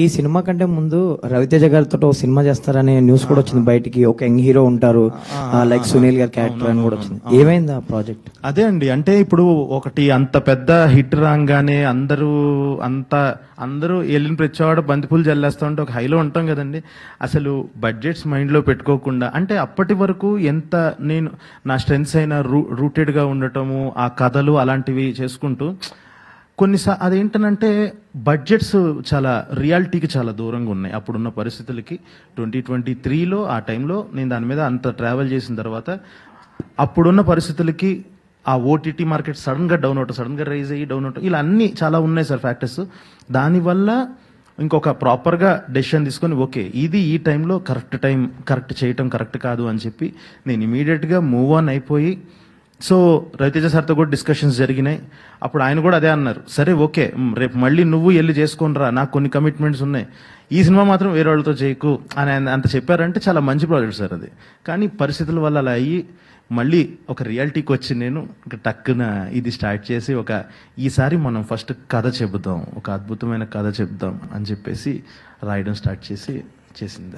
ఈ సినిమా కంటే ముందు రవితేజ గారితో ఒక సినిమా చేస్తారనే న్యూస్ కూడా వచ్చింది బయటికి. ఒక యంగ్ హీరో ఉంటారు లైక్ సునీల్ గారి క్యారెక్టర్ అని కూడా వచ్చింది. ఏమైంది ఆ ప్రాజెక్ట్? అదే అండి, అంటే ఇప్పుడు ఒకటి అంత పెద్ద హిట్ రాగానే అందరూ వెళ్ళిన ప్రతివాడు బంతిపూలు జల్లేస్తా ఉంటే ఒక హైలో ఉంటాం కదండి. అసలు బడ్జెట్స్ మైండ్ లో పెట్టుకోకుండా, అంటే అప్పటి వరకు ఎంత నేను నా స్ట్రెంగ్స్ అయిన రూటెడ్ గా ఉండటము, ఆ కథలు అలాంటివి చేసుకుంటూ అదేంటనంటే బడ్జెట్స్ చాలా రియాలిటీకి చాలా దూరంగా ఉన్నాయి అప్పుడున్న పరిస్థితులకి. 2023లో ఆ టైంలో నేను దాని మీద అంత ట్రావెల్ చేసిన తర్వాత అప్పుడున్న పరిస్థితులకి ఆ ఓటీటీ మార్కెట్ సడన్ గా డౌన్ అవటం, సడన్ గా రైజ్ అయ్యి డౌన్ అవటం, ఇలా అన్ని చాలా ఉన్నాయి సార్ ఫ్యాక్టర్స్. దానివల్ల ఇంకొక ప్రాపర్గా డెసిషన్ తీసుకొని ఓకే ఇది ఈ టైంలో కరెక్ట్ చేయటం కరెక్ట్ కాదు అని చెప్పి నేను ఇమీడియట్గా మూవ్ ఆన్ అయిపోయి, సో రవితేజ సార్తో కూడా డిస్కషన్స్ జరిగినాయి. అప్పుడు ఆయన కూడా అదే అన్నారు, సరే ఓకే రేపు మళ్ళీ నువ్వు వెళ్ళి చేసుకొని రా, నాకు కొన్ని కమిట్మెంట్స్ ఉన్నాయి, ఈ సినిమా మాత్రం వేరే వాళ్ళతో చేయకు అని అంత చెప్పారంటే చాలా మంచి ప్రాజెక్ట్ సార్ అది. కానీ పరిస్థితుల వల్ల అలా అయ్యి మళ్ళీ ఒక రియాలిటీకి వచ్చి నేను టక్కున ఇది స్టార్ట్ చేసి ఈసారి మనం ఫస్ట్ కథ చెబుదాం, ఒక అద్భుతమైన కథ చెబుదాం అని చెప్పేసి రాయడం స్టార్ట్ చేసింది.